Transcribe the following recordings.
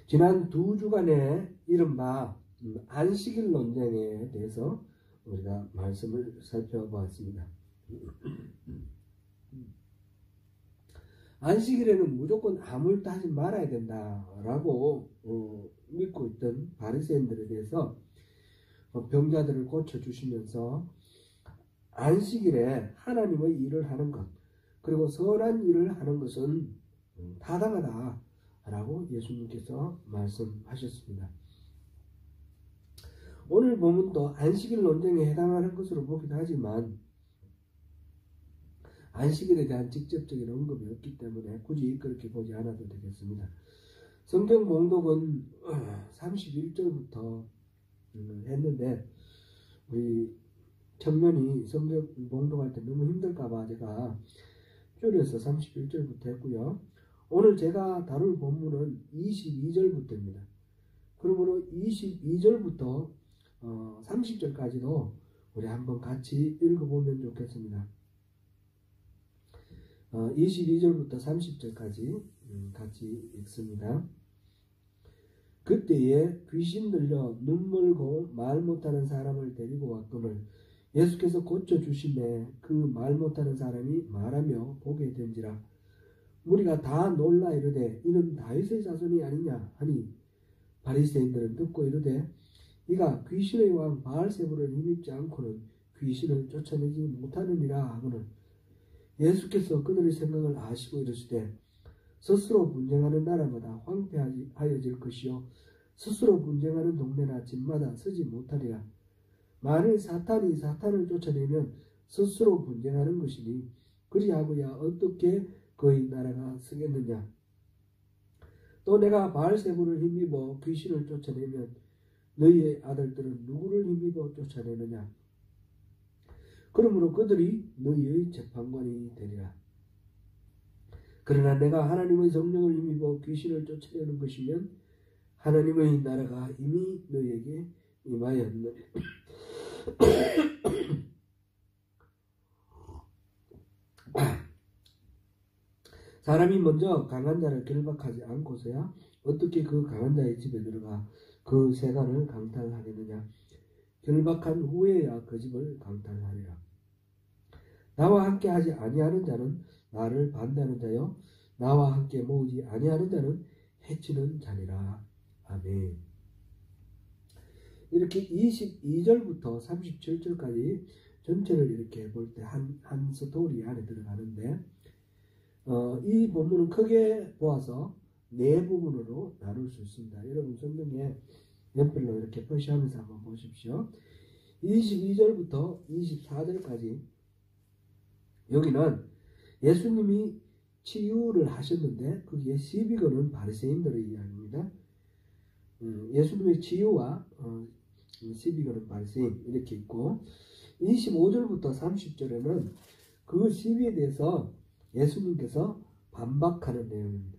지난 2주간의 이른바 안식일 논쟁에 대해서 우리가 말씀을 살펴보았습니다. 안식일에는 무조건 아무 일도 하지 말아야 된다라고 믿고 있던 바리새인들에 대해서 병자들을 고쳐주시면서 안식일에 하나님의 일을 하는 것, 그리고 선한 일을 하는 것은 타당하다라고 예수님께서 말씀하셨습니다. 오늘 본문도 안식일 논쟁에 해당하는 것으로 보기도 하지만 안식일에 대한 직접적인 언급이 없기 때문에 굳이 그렇게 보지 않아도 되겠습니다. 성경 봉독은 31절부터 했는데 우리 청년이 성경 봉독할 때 너무 힘들까봐 제가 줄여서 31절부터 했고요. 오늘 제가 다룰 본문은 22절부터입니다. 그러므로 22절부터 30절까지도 우리 한번 같이 읽어보면 좋겠습니다. 22절부터 30절까지 같이 읽습니다. 그때에 귀신 들려 눈 멀고 말 못하는 사람을 데리고 왔거늘 예수께서 고쳐주시매 그 말 못하는 사람이 말하며 보게 된지라. 무리가 다 놀라 이르되 이는 다윗의 자손이 아니냐 하니 바리새인들은 듣고 이르되 이가 귀신의 왕 바알세불을 힘입지 않고는 귀신을 쫓아내지 못하느니라 하거늘 예수께서 그들의 생각을 아시고 이르시되 스스로 분쟁하는 나라마다 황폐하여질 것이요 스스로 분쟁하는 동네나 집마다 서지 못하리라. 만일 사탄이 사탄을 쫓아내면 스스로 분쟁하는 것이니 그리하고야 어떻게 그의 나라가 서겠느냐. 또 내가 바알세불을 힘입어 귀신을 쫓아내면 너희의 아들들은 누구를 힘입어 쫓아내느냐. 그러므로 그들이 너희의 재판관이 되리라. 그러나 내가 하나님의 성령을 힘입어 귀신을 쫓아내는 것이면 하나님의 나라가 이미 너희에게 임하였느니라. 사람이 먼저 강한 자를 결박하지 않고서야 어떻게 그 강한 자의 집에 들어가 그 세간을 강탈하겠느냐. 결박한 후에야 그 집을 강탈하리라. 나와 함께 하지 아니하는 자는 나를 반대하는 자요 나와 함께 모으지 아니하는 자는 해치는 자니라. 아멘. 이렇게 22절부터 37절까지 전체를 이렇게 볼 때 한 스토리 안에 들어가는데 이 본문은 크게 보아서 네 부분으로 나눌 수 있습니다. 여러분 성경에 연필로 이렇게 표시하면서 한번 보십시오. 22절부터 24절까지 여기는 예수님이 치유를 하셨는데 거기에 시비 거는 바리새인들의 이야기입니다. 예수님의 치유와 시비 거는 바리새인 이렇게 있고 25절부터 30절에는 그 시비에 대해서 예수님께서 반박하는 내용입니다.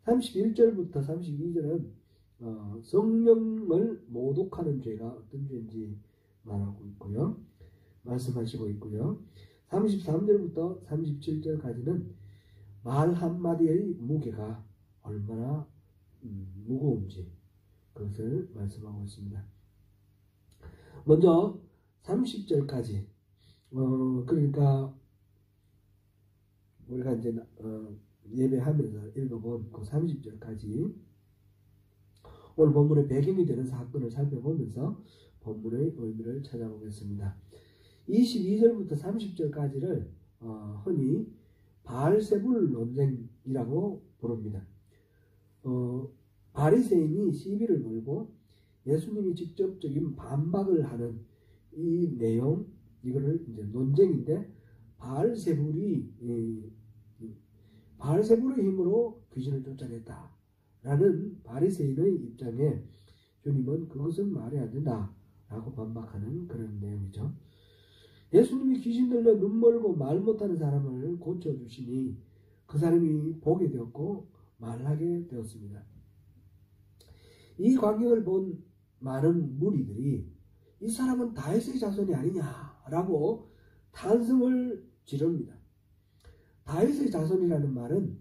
31절부터 32절은 성령을 모독하는 죄가 어떤 죄인지 말하고 있고요. 말씀하시고 있고요. 33절부터 37절까지는 말 한마디의 무게가 얼마나 무거운지 그것을 말씀하고 있습니다. 먼저 30절까지 그러니까 우리가 이제 예배하면서 읽어본 그 30절까지 오늘 본문의 배경이 되는 사건을 살펴보면서 본문의 의미를 찾아보겠습니다. 22절부터 30절까지를 흔히 바알세불 논쟁이라고 부릅니다. 바리새인이 시비를 걸고 예수님이 직접적인 반박을 하는 이 내용, 이거를 이제 논쟁인데 바알세불의 힘으로 귀신을 쫓아냈다라는 바리새인의 입장에 주님은 그것은 말이 안 된다라고 반박하는 그런 내용이죠. 예수님이 귀신 들려 눈 멀고 말 못하는 사람을 고쳐주시니 그 사람이 보게 되었고 말하게 되었습니다. 이 광경을 본 많은 무리들이 이 사람은 다윗의 자손이 아니냐라고 탄성을 지릅니다. 다윗의 자손이라는 말은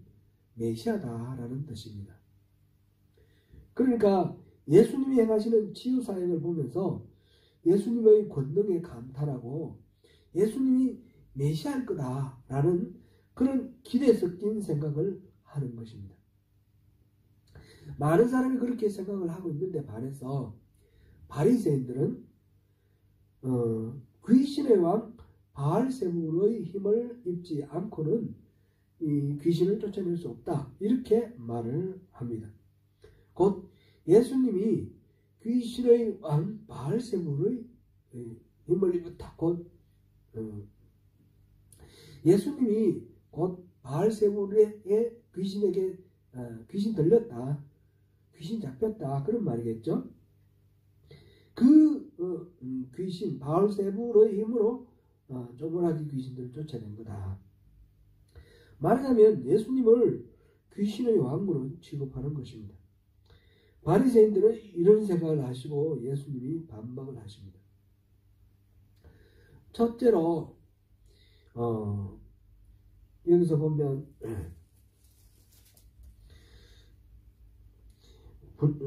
메시아다라는 뜻입니다. 그러니까 예수님이 행하시는 치유사역을 보면서 예수님의 권능에 감탄하고 예수님이 메시아일 거다라는 그런 기대 섞인 생각을 하는 것입니다. 많은 사람이 그렇게 생각을 하고 있는데 반해서 바리새인들은 귀신의 왕 바알세불의 힘을 입지 않고는 이 귀신을 쫓아낼 수 없다, 이렇게 말을 합니다. 곧 예수님이 귀신의 왕 바알세불의 힘을 입었다. 곧 예수님이 곧 바알세불의 귀신에게 귀신 들렸다, 귀신 잡혔다, 그런 말이겠죠. 그 귀신 바알세불의 힘으로 쪼그라기 귀신들을 쫓아낸 거다. 말하자면 예수님을 귀신의 왕으로 취급하는 것입니다. 바리새인들은 이런 생각을 하시고 예수님이 반박을 하십니다. 첫째로 여기서 보면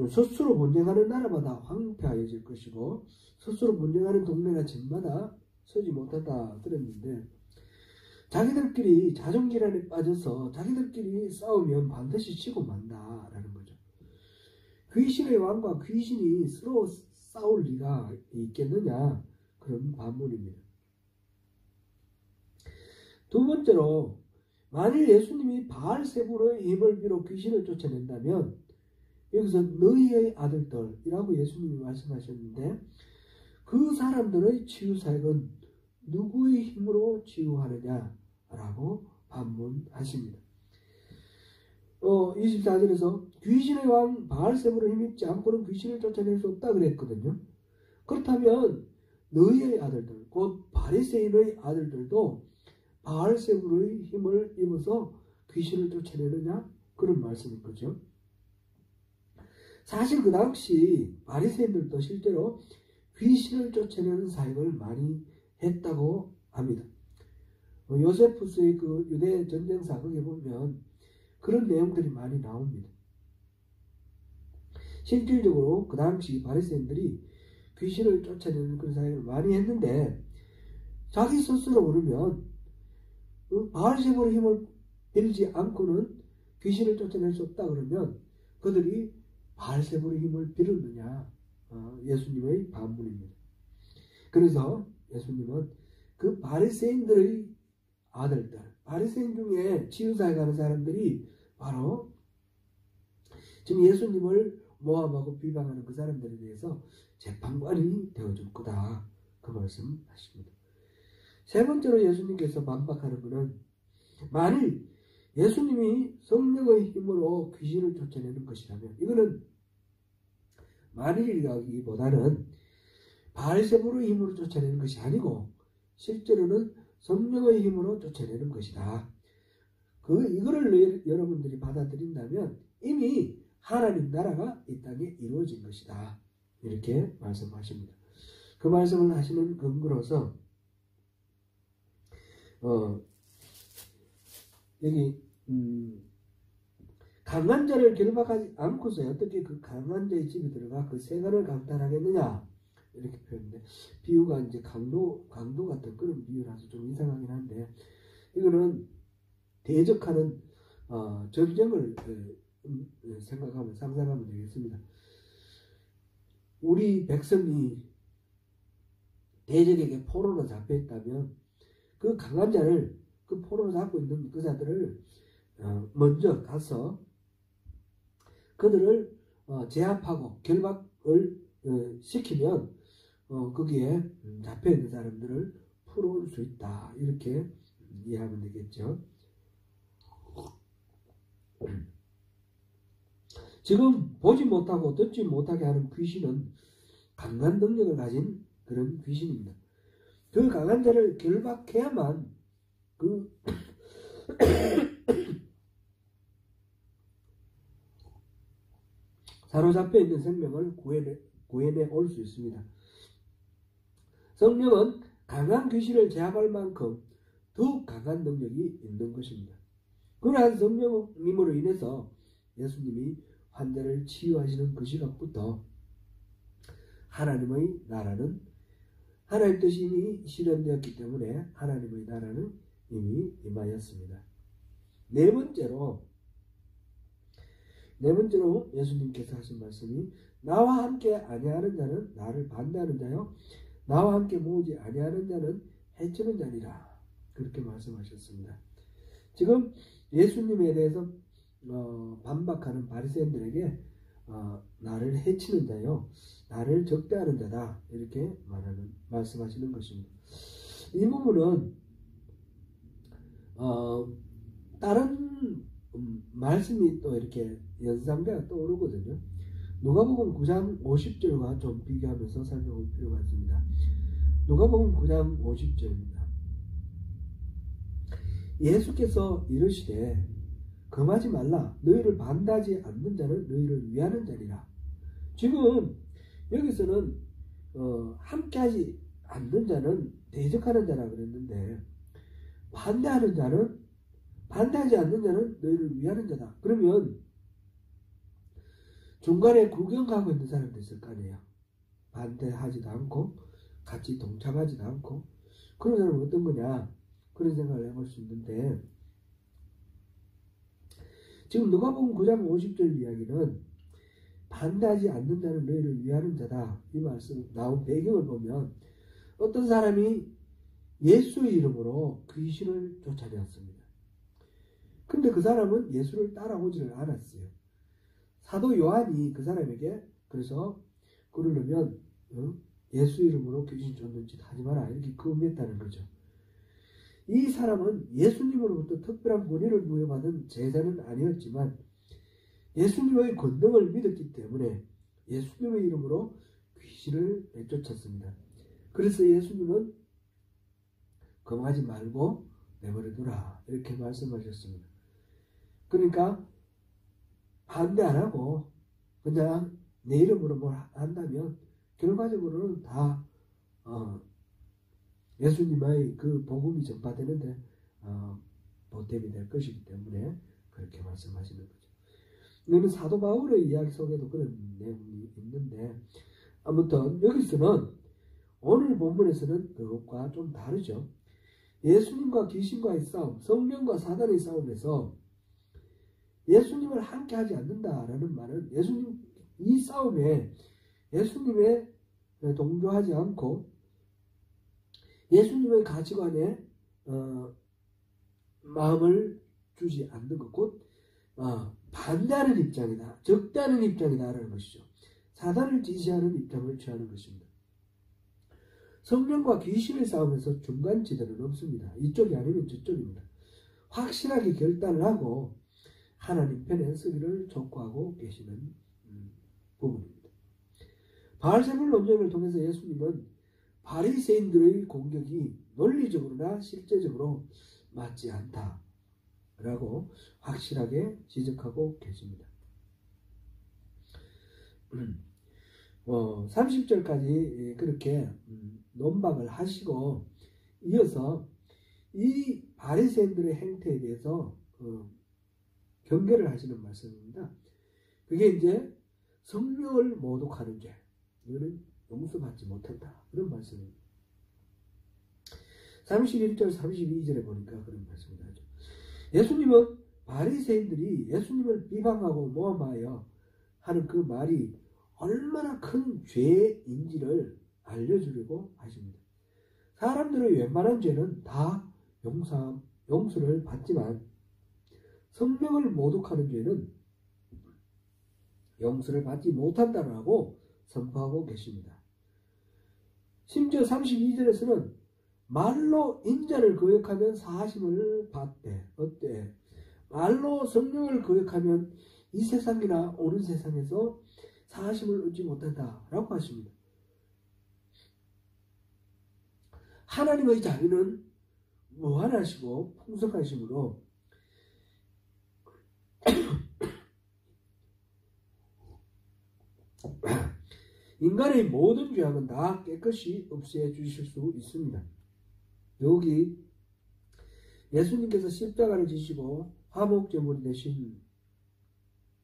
스스로 분쟁하는 나라마다 황폐하여질 것이고 스스로 분쟁하는 동네나 집마다 서지 못한다 그랬는데, 자기들끼리 자존질환에 빠져서 자기들끼리 싸우면 반드시 지고 만다라는 거죠. 귀신의 왕과 귀신이 서로 싸울 리가 있겠느냐, 그런 반문입니다. 두 번째로, 만일 예수님이 바알세불의 힘을 빌어 귀신을 쫓아낸다면 여기서 너희의 아들들이라고 예수님이 말씀하셨는데, 그 사람들의 치유사역은 누구의 힘으로 치유하느냐라고 반문하십니다. 24절에서 귀신의 왕 바알세불을 힘입지 않고는 귀신을 쫓아낼 수 없다 그랬거든요. 그렇다면 너희의 아들들, 곧 바리새인의 아들들도 바알세불의 힘을 입어서 귀신을 쫓아내느냐, 그런 말씀인 거죠. 사실 그 당시 바리새인들도 실제로 귀신을 쫓아내는 사역을 많이 했다고 합니다. 요세푸스의 그 유대 전쟁 사극에 보면 그런 내용들이 많이 나옵니다. 실질적으로 그 당시 바리새인들이 귀신을 쫓아내는 그런 사역을 많이 했는데, 자기 스스로 모르면 바알세불의 힘을 빌지 않고는 귀신을 쫓아낼 수 없다 그러면 그들이 바알세불의 힘을 빌었느냐, 예수님의 반문입니다. 그래서 예수님은 그 바리새인들의 아들들, 바리새인 중에 치유사역하는 사람들이 바로 지금 예수님을 모함하고 비방하는 그 사람들에 대해서 재판관이 되어줄 거다, 그 말씀하십니다. 세 번째로 예수님께서 반박하는 것은, 만일 예수님이 성령의 힘으로 귀신을 쫓아내는 것이라면, 이거는 만일이라기보다는 바알세불의 힘으로 쫓아내는 것이 아니고 실제로는 성령의 힘으로 쫓아내는 것이다. 이거를 여러분들이 받아들인다면 이미 하나님 나라가 이 땅에 이루어진 것이다, 이렇게 말씀하십니다. 그 말씀을 하시는 근거로서 여기 강한 자를 결박하지 않고서 어떻게 그 강한 자의 집에 들어가 그 세간을 강탈하겠느냐, 이렇게 표현인데, 비유가 이제 강도 같은 그런 비유라서 좀 이상하긴 한데, 이거는 대적하는 전쟁을 상상하면 되겠습니다. 우리 백성이 대적에게 포로로 잡혀 있다면 그 강한 자를, 그 포로로 잡고 있는 그 자들을 먼저 가서 그들을 제압하고 결박을 시키면 거기에 잡혀있는 사람들을 풀어올 수 있다, 이렇게 이해하면 되겠죠. 지금 보지 못하고 듣지 못하게 하는 귀신은 강한 능력을 가진 그런 귀신입니다. 그 강한 자를 결박해야만 그 사로잡혀 있는 생명을 구해내 올 수 있습니다. 성령은 강한 귀신을 제압할 만큼 더욱 강한 능력이 있는 것입니다. 그러한 성령님으로 인해서 예수님이 환자를 치유하시는 그 시각부터 하나님의 나라는 하나님 뜻이 이미 실현되었기 때문에 하나님의 나라는 이미 임하였습니다. 네 번째로 예수님께서 하신 말씀이 나와 함께 아니하는 자는 나를 반대하는 자요 나와 함께 모으지 아니하는 자는 해치는 자니라. 그렇게 말씀하셨습니다. 지금 예수님에 대해서 반박하는 바리새인들에게 나를 해치는 자요 나를 적대하는 자다 이렇게 말씀하시는 것입니다. 이 부분은 다른 말씀이 또 이렇게 연상되어 떠오르거든요. 누가복음 9장 50절과 좀 비교하면서 살펴볼 필요가 있습니다. 누가복음 9장 50절입니다. 예수께서 이르시되 금하지 말라 너희를 반대하지 않는 자는 너희를 위하는 자니라. 지금 여기서는 함께하지 않는 자는 대적하는 자라 그랬는데 반대하지 않는 자는 너희를 위하는 자다. 그러면 중간에 구경하고 있는 사람도 있을 거 아니에요. 반대하지도 않고 같이 동참하지도 않고 그런 사람은 어떤 거냐 그런 생각을 해볼 수 있는데 지금 누가복음 9장 50절 이야기는 반대하지 않는 자는 너희를 위하는 자다. 이 말씀 나온 배경을 보면 어떤 사람이 예수의 이름으로 귀신을 쫓아내었습니다. 근데 그 사람은 예수를 따라오지를 않았어요. 사도 요한이 그 사람에게 그래서 그러려면 예수 이름으로 귀신 쫓는 짓 하지 마라 이렇게 금했다는 거죠. 이 사람은 예수님으로부터 특별한 권위를 부여받은 제자는 아니었지만 예수님의 권능을 믿었기 때문에 예수님의 이름으로 귀신을 내쫓았습니다. 그래서 예수님은 금하지 말고 내버려두라 이렇게 말씀하셨습니다. 그러니까 반대 안 하고 그냥 내 이름으로 뭘 한다면 결과적으로는 다 예수님의 그 복음이 전파되는데 보탬이 될 것이기 때문에 그렇게 말씀하시는 거죠. 이거는 사도 바울의 이야기 속에도 그런 내용이 있는데 아무튼 여기서는 오늘 본문에서는 그것과 좀 다르죠. 예수님과 귀신과의 싸움, 성령과 사단의 싸움에서 예수님을 함께 하지 않는다라는 말은 이 싸움에 예수님에 동조하지 않고 예수님의 가치관에 마음을 주지 않는 것, 곧 반대하는 입장이다, 적대하는 입장이다라는 것이죠. 사단을 지지하는 입장을 취하는 것입니다. 성령과 귀신의 싸움에서 중간지대는 없습니다. 이쪽이 아니면 저쪽입니다. 확실하게 결단을 하고 하나님 편에 서기를 촉구하고 계시는 부분입니다. 바알세불 논쟁을 통해서 예수님은 바리새인들의 공격이 논리적으로나 실제적으로 맞지 않다라고 확실하게 지적하고 계십니다. 30절까지 그렇게 논박을 하시고 이어서 이 바리새인들의 행태에 대해서 경계를 하시는 말씀입니다. 그게 이제 성령을 모독하는 죄, 이거는 용서받지 못한다 그런 말씀입니다. 31절 32절에 보니까 그런 말씀을 하죠. 예수님은 바리새인들이 예수님을 비방하고 모함하여 하는 그 말이 얼마나 큰 죄인지를 알려주려고 하십니다. 사람들의 웬만한 죄는 다 용서를 받지만 성령을 모독하는 죄는 용서를 받지 못한다라고 선포하고 계십니다. 심지어 32절에서는 말로 인자를 거역하면 사하심을 받되 어때? 말로 성령을 거역하면 이 세상이나 오는 세상에서 사하심을 얻지 못한다라고 하십니다. 하나님의 자비는 무한하시고 풍성하심으로 인간의 모든 죄악은 다 깨끗이 없애 주실 수 있습니다. 여기 예수님께서 십자가를 지시고 화목제물이 되신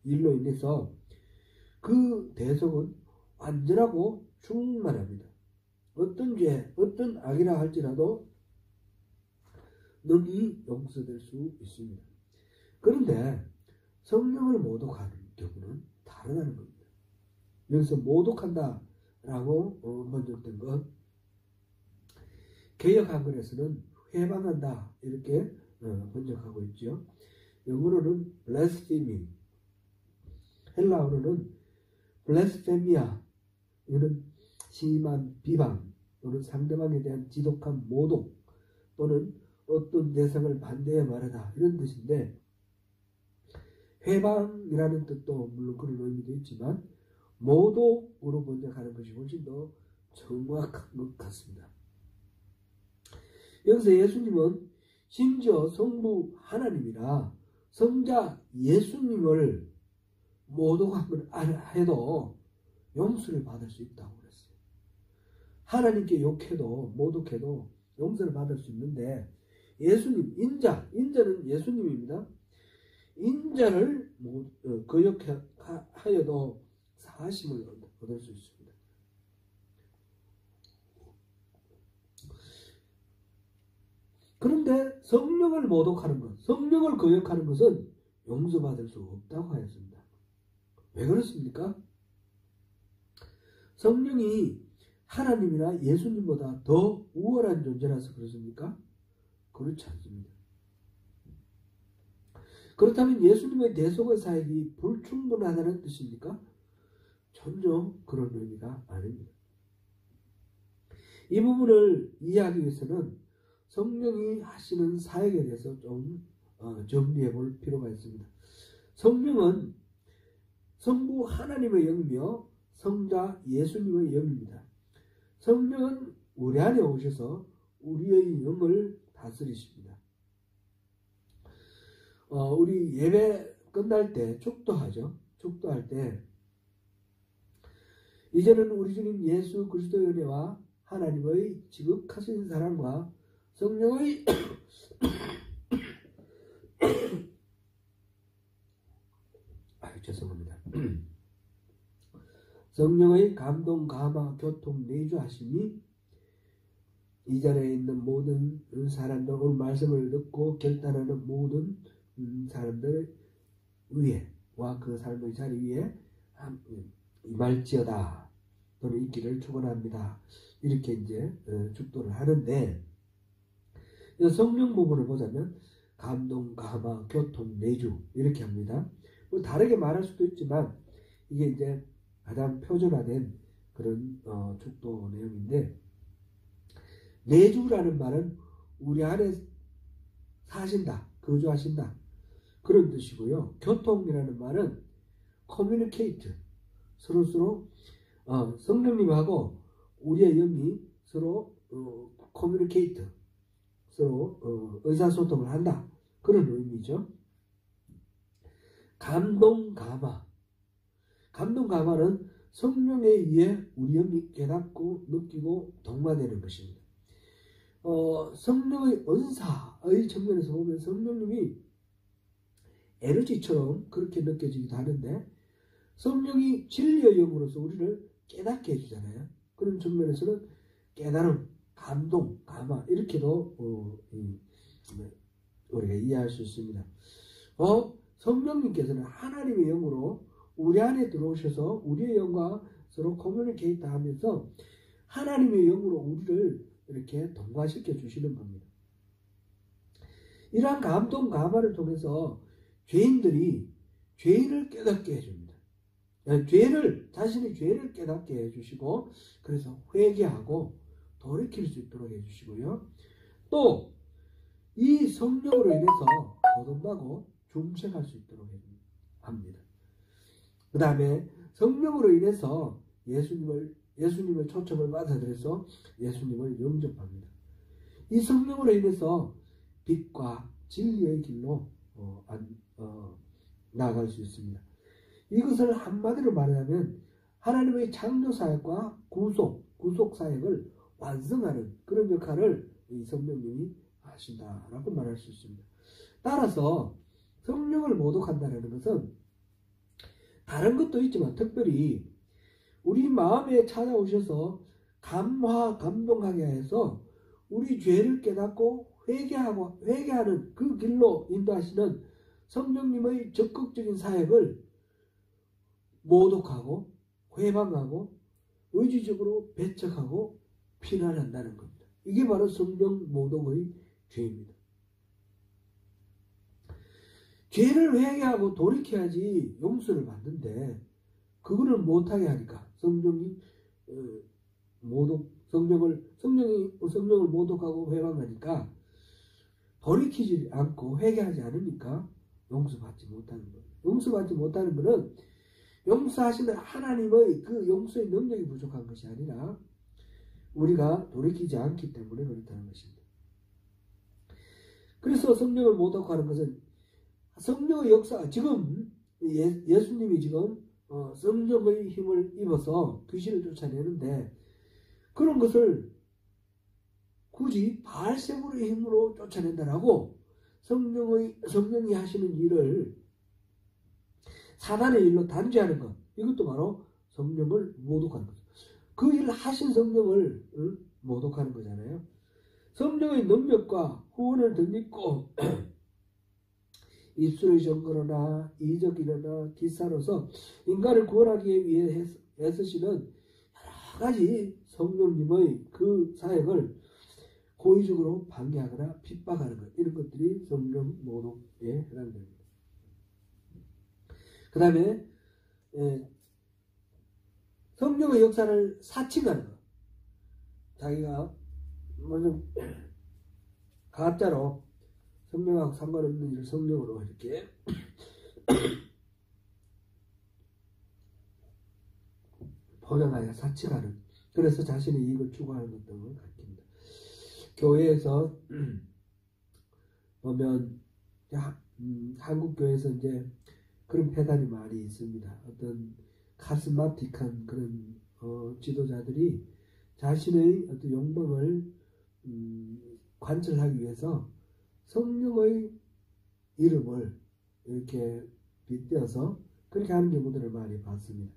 일로 인해서 그 대속은 완전하고 충만합니다. 어떤 죄, 어떤 악이라 할지라도 능히 용서될 수 있습니다. 그런데 성령을 모독하는 경우는 다르다는 겁니다. 여기서 모독한다라고 번역된 것, 개역 한글에서는 회방한다 이렇게 번역하고 있죠. 영어로는 blasphemy, 헬라어로는 blasphemia, 이거는 심한 비방 또는 상대방에 대한 지독한 모독 또는 어떤 대상을 반대해 말하다 이런 뜻인데, 회방이라는 뜻도 물론 그런 의미도 있지만 모독으로 번역하는 것이 훨씬 더 정확한 것 같습니다. 여기서 예수님은 심지어 성부 하나님이라 성자 예수님을 모독하면 해도 용서를 받을 수 있다고 그랬어요. 하나님께 욕해도 모독해도 용서를 받을 수 있는데, 예수님, 인자는 예수님입니다. 인자를 거역하여도 사하심을 얻을 수 있습니다. 그런데 성령을 모독하는 것, 성령을 거역하는 것은 용서받을 수 없다고 하였습니다. 왜 그렇습니까? 성령이 하나님이나 예수님보다 더 우월한 존재라서 그렇습니까? 그렇지 않습니다. 그렇다면 예수님의 대속의 사역이 불충분하다는 뜻입니까? 전혀 그런 의미가 아닙니다. 이 부분을 이해하기 위해서는 성령이 하시는 사역에 대해서 좀 정리해 볼 필요가 있습니다. 성령은 성부 하나님의 영이며 성자 예수님의 영입니다. 성령은 우리 안에 오셔서 우리의 영을 다스리십니다. 우리 예배 끝날 때 축도하죠. 축도할 때 이제는 우리 주님 예수 그리스도의 은혜와 하나님의 지극하신 사랑과 성령의 죄송합니다. 성령의 감동, 감화, 교통, 내주하심이 이 자리에 있는 모든 사람들, 오늘 말씀을 듣고 결단하는 모든 사람들 위에와 그 삶의 자리 위에 임할지어다 또는 있기를 축원합니다. 이렇게 이제 축도를 하는데, 성령 부분을 보자면 감동, 감화, 교통, 내주 이렇게 합니다. 뭐 다르게 말할 수도 있지만 이게 이제 가장 표준화된 그런 축도 내용인데, 내주라는 말은 우리 안에 사신다, 거주하신다 그런 뜻이고요. 교통이라는 말은 communicate, 서로 성령님하고 우리의 영이 서로 communicate, 서로 의사소통을 한다 그런 의미죠. 감동, 감화. 감동, 감화는 성령에 의해 우리 영이 깨닫고 느끼고 동화되는 것입니다. 성령의 은사의 측면에서 보면 성령님이 에너지처럼 그렇게 느껴지기도 하는데, 성령이 진리의 영으로서 우리를 깨닫게 해주잖아요. 그런 측면에서는 깨달음, 감동, 감화 이렇게도 우리가 이해할 수 있습니다. 성령님께서는 하나님의 영으로 우리 안에 들어오셔서 우리의 영과 서로 커뮤니케이트 하면서 하나님의 영으로 우리를 이렇게 동화시켜 주시는 겁니다. 이러한 감동, 감화를 통해서 죄인들이 죄를 깨닫게 해줍니다. 자신의 죄를 깨닫게 해주시고, 그래서 회개하고 돌이킬 수 있도록 해주시고요. 또 이 성령으로 인해서 거듭나고 중생할 수 있도록 합니다. 그 다음에 성령으로 인해서 예수님의 초청을 받아들여서 예수님을 영접합니다. 이 성령으로 인해서 빛과 진리의 길로 나아갈 수 있습니다. 이것을 한마디로 말하면 하나님의 창조 사역과 구속 사역을 완성하는 그런 역할을 이 성령님이 하신다라고 말할 수 있습니다. 따라서 성령을 모독한다는 것은 다른 것도 있지만 특별히 우리 마음에 찾아오셔서 감동하게 해서 우리 죄를 깨닫고 회개하는 그 길로 인도하시는 성령님의 적극적인 사역을 모독하고 회방하고 의지적으로 배척하고 비난한다는 겁니다. 이게 바로 성령 모독의 죄입니다. 죄를 회개하고 돌이켜야지 용서를 받는데 그거를 못하게 하니까 성령이 성령을 모독하고 회방하니까 돌이키지 않고 회개하지 않으니까 용서받지 못하는 거예요. 용서받지 못하는 것은 용서하시는 하나님의 그 용서의 능력이 부족한 것이 아니라 우리가 돌이키지 않기 때문에 그렇다는 것입니다. 그래서 성령을 모독하는 것은 성령의 역사, 지금 예수님이 지금 성령의 힘을 입어서 귀신을 쫓아내는데 그런 것을 굳이 바알세불의 힘으로 쫓아낸다라고 성령이 하시는 일을 사단의 일로 단죄하는 것, 이것도 바로 성령을 모독하는 거죠. 그 일을 하신 성령을 모독하는 거잖아요. 성령의 능력과 후원을 덧입고 입술의 증거로나 이적이나 기사로서 인간을 구원하기 위해 애쓰시는 여러 가지 성령님의 그 사역을 고의적으로 방해하거나 핍박하는 것, 이런 것들이 성령 모독에 해당됩니다. 그 다음에 성령의 역사를 사칭하는 것, 자기가 먼저 가짜로 성령하고 상관없는 일을 성령으로 이렇게 포장하여 사칭하는, 그래서 자신의 이익을 추구하는 것 등을 가리킵니다. 교회에서 보면 한국 교회에서 이제 그런 패단이 많이 있습니다. 어떤 카리스마틱한 그런 지도자들이 자신의 어떤 영광을 관철하기 위해서 성령의 이름을 이렇게 빗대어서 그렇게 하는 경우들을 많이 봤습니다.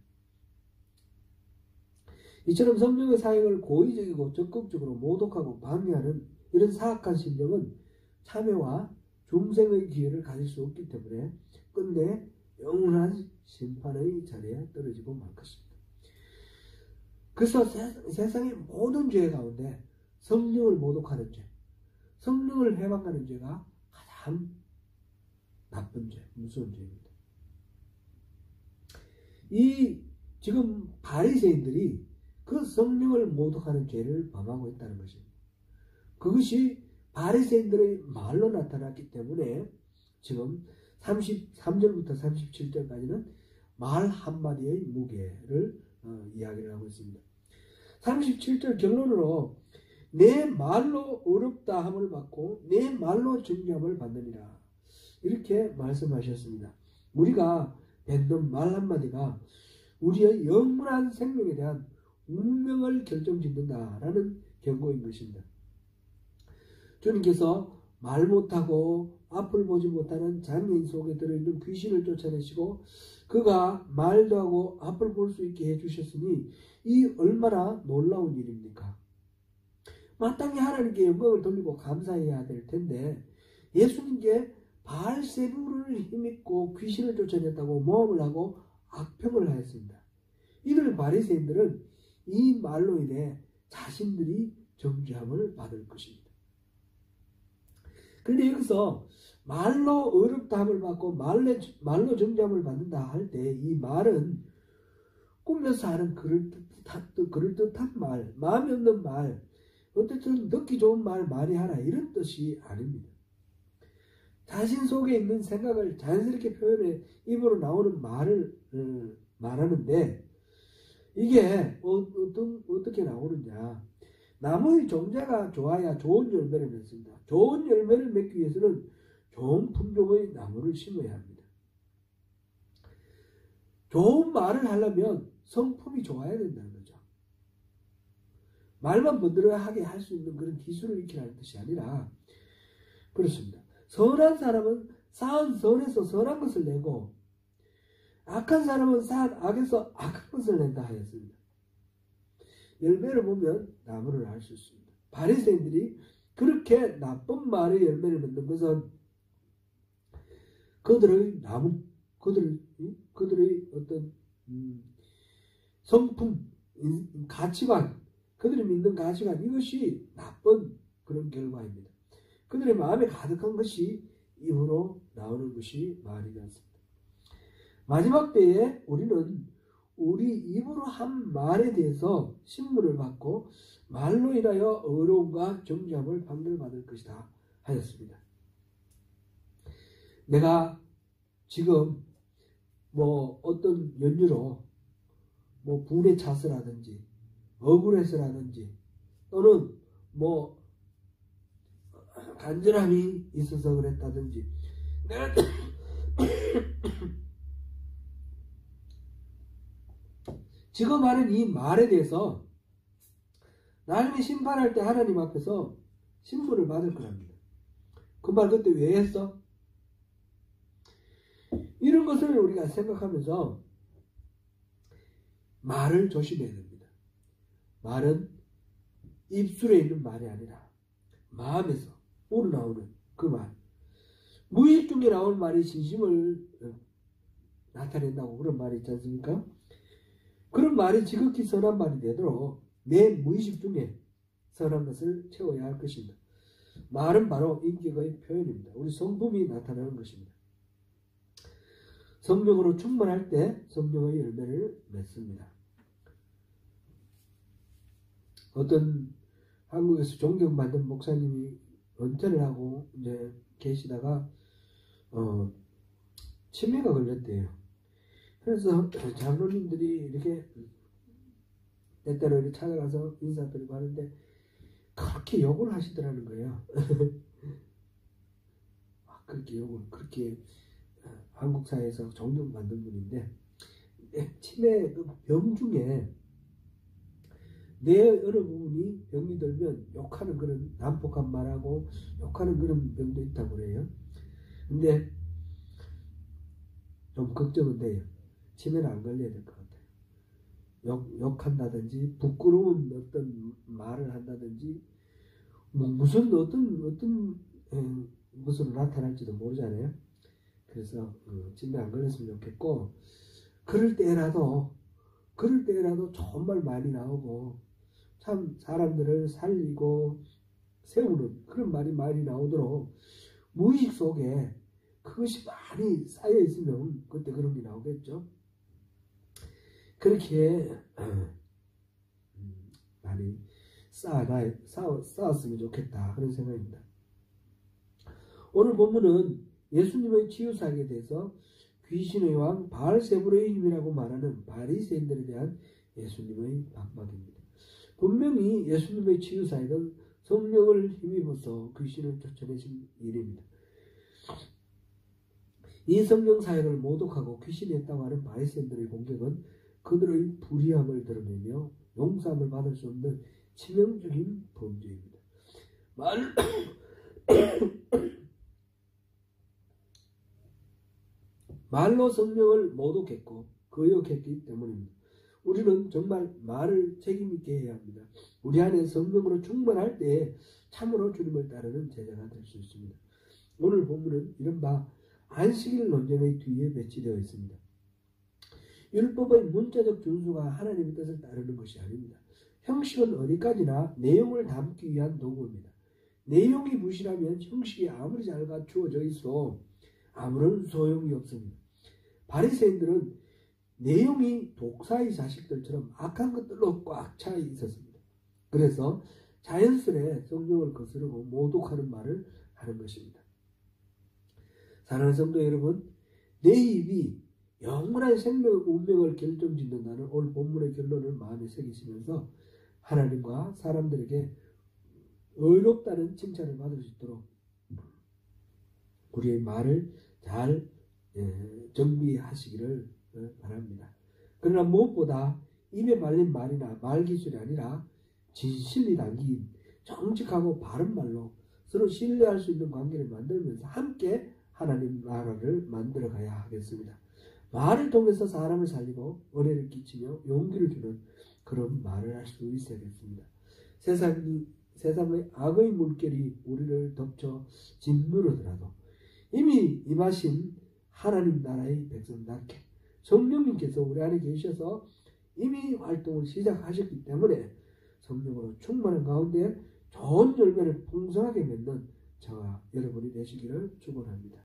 이처럼 성령의 사역을 고의적이고 적극적으로 모독하고 방해하는 이런 사악한 심령은 참회와 중생의 기회를 가질 수 없기 때문에 끝내 영원한 심판의 자리에 떨어지고 말 것입니다. 그래서 세상의 모든 죄 가운데 성령을 모독하는 죄, 성령을 회방하는 죄가 가장 나쁜 죄, 무서운 죄입니다. 이 지금 바리새인들이 그 성령을 모독하는 죄를 범하고 있다는 것입니다. 그것이 바리새인들의 말로 나타났기 때문에 지금 33절부터 37절까지는 말 한마디의 무게를 이야기를 하고 있습니다. 37절 결론으로 내 말로 어렵다 함을 받고 내 말로 정죄함을 받느니라, 이렇게 말씀하셨습니다. 우리가 뱉는 말 한마디가 우리의 영원한 생명에 대한 운명을 결정짓는다라는 경고인 것입니다. 주님께서 말 못하고 앞을 보지 못하는 장애인 속에 들어있는 귀신을 쫓아내시고 그가 말도 하고 앞을 볼 수 있게 해주셨으니 이 얼마나 놀라운 일입니까? 마땅히 하나님께 영광을 돌리고 감사해야 될 텐데 예수님께 바알세불을 힘입고 귀신을 쫓아냈다고 모함을 하고 악평을 하였습니다. 이들 바리새인들은 이 말로 인해 자신들이 정죄함을 받을 것입니다. 그런데 여기서 말로 어렵다함을 받고 말로 정죄함을 받는다 할 때 이 말은 꾸며서 하는 그럴듯한 말, 마음이 없는 말, 어쨌든 듣기 좋은 말 많이 하라, 이런 뜻이 아닙니다. 자신 속에 있는 생각을 자연스럽게 표현해 입으로 나오는 말을 말하는데 이게 어떻게 나오느냐. 나무의 종자가 좋아야 좋은 열매를 맺습니다. 좋은 열매를 맺기 위해서는 좋은 품종의 나무를 심어야 합니다. 좋은 말을 하려면 성품이 좋아야 된다는 거죠. 말만 번들어하게 할 수 있는 그런 기술을 익히라는 뜻이 아니라 그렇습니다. 선한 사람은 쌓은 선에서 선한 것을 내고 악한 사람은 산 악에서 악한 것을 낸다 하였습니다. 열매를 보면 나무를 알 수 있습니다. 바리새인들이 그렇게 나쁜 말의 열매를 맺는 것은 그들의 나무, 그들의 어떤 성품, 가치관, 그들이 믿는 가치관, 이것이 나쁜 그런 결과입니다. 그들의 마음에 가득한 것이 입으로 나오는 것이 말이 되었습니다. 마지막 때에 우리는 우리 입으로 한 말에 대해서 신문을 받고 말로 인하여 어려움과 정죄함을 판결받을 것이다 하였습니다. 내가 지금 어떤 연유로 분에 찼으라든지 억울해서라든지 또는 간절함이 있어서 그랬다든지 내가 지금 하는 이 말에 대해서 나중에 심판할 때 하나님 앞에서 신문을 받을 거랍니다. 그 말 그때 왜 했어? 이런 것을 우리가 생각하면서 말을 조심해야 됩니다. 말은 입술에 있는 말이 아니라 마음에서 우러나오는 그 말. 무의식 중에 나온 말이 진심을 나타낸다고 그런 말이 있지 않습니까? 그런 말이 지극히 선한 말이 되도록 내 무의식 중에 선한 것을 채워야 할 것입니다. 말은 바로 인격의 표현입니다. 우리 성품이 나타나는 것입니다. 성령으로 충만할 때 성령의 열매를 맺습니다. 어떤 한국에서 존경받는 목사님이 은퇴를 하고 이제 계시다가 치매가 걸렸대요. 그래서 장로님들이 이렇게 때때로 이렇게 찾아가서 인사드리고 하는데 그렇게 욕을 하시더라는 거예요. 그렇게 한국 사회에서 존경받는 분인데 치매 그 병 중에 뇌 어느 부분이 병이 들면 욕하는 그런 난폭한 말하고 욕하는 그런 병도 있다고 그래요. 근데 좀 걱정은 돼요. 치매는 안 걸려야 될 것 같아요. 욕한다든지 부끄러운 어떤 말을 한다든지 무슨 어떤 것으로 나타날지도 모르잖아요. 그래서 치매 안 걸렸으면 좋겠고 그럴 때라도 좋은 말 많이 나오고 참 사람들을 살리고 세우는 그런 말이 많이 나오도록 무의식 속에 그것이 많이 쌓여 있으면 그때 그런 게 나오겠죠. 그렇게 많이 쌓았으면 좋겠다 그런 생각입니다. 오늘 본문은 예수님의 치유사역에 대해서 귀신의 왕 바알세불의 힘이라고 말하는 바리새인들에 대한 예수님의 반박입니다. 분명히 예수님의 치유사역은 성령을 힘입어서 귀신을 쫓아내신 일입니다. 이 성령 사역을 모독하고 귀신이 했다고 하는 바리새인들의 공격은 그들의 불의함을 드러내며 용서함을 받을 수 없는 치명적인 범죄입니다. 말로 성령을 모독했고 거역했기 때문입니다. 우리는 정말 말을 책임있게 해야 합니다. 우리 안에 성령으로 충만할 때 참으로 주님을 따르는 제자가 될 수 있습니다. 오늘 본문은 이른바 안식일 논쟁의 뒤에 배치되어 있습니다. 율법의 문자적 준수가 하나님의 뜻을 따르는 것이 아닙니다. 형식은 어디까지나 내용을 담기 위한 도구입니다. 내용이 부실하면 형식이 아무리 잘 갖추어져 있어 아무런 소용이 없습니다. 바리새인들은 내용이 독사의 자식들처럼 악한 것들로 꽉 차 있었습니다. 그래서 자연스레 성령을 거스르고 모독하는 말을 하는 것입니다. 사랑하는 성도 여러분, 내 입이 영원한 생명 운명을 결정짓는다는 오늘 본문의 결론을 마음에 새기시면서 하나님과 사람들에게 의롭다는 칭찬을 받을 수 있도록 우리의 말을 잘 정비하시기를 바랍니다. 그러나 무엇보다 입에 말린 말이나 말 기술이 아니라 진실이 담긴 정직하고 바른 말로 서로 신뢰할 수 있는 관계를 만들면서 함께 하나님 나라를 만들어 가야 하겠습니다. 말을 통해서 사람을 살리고 은혜를 끼치며 용기를 주는 그런 말을 할 수 있어야겠습니다. 세상의 악의 물결이 우리를 덮쳐 짓누르더라도 이미 임하신 하나님 나라의 백성답게 성령님께서 우리 안에 계셔서 이미 활동을 시작하셨기 때문에 성령으로 충만한 가운데 좋은 열매를 풍성하게 맺는 저와 여러분이 되시기를 축원합니다.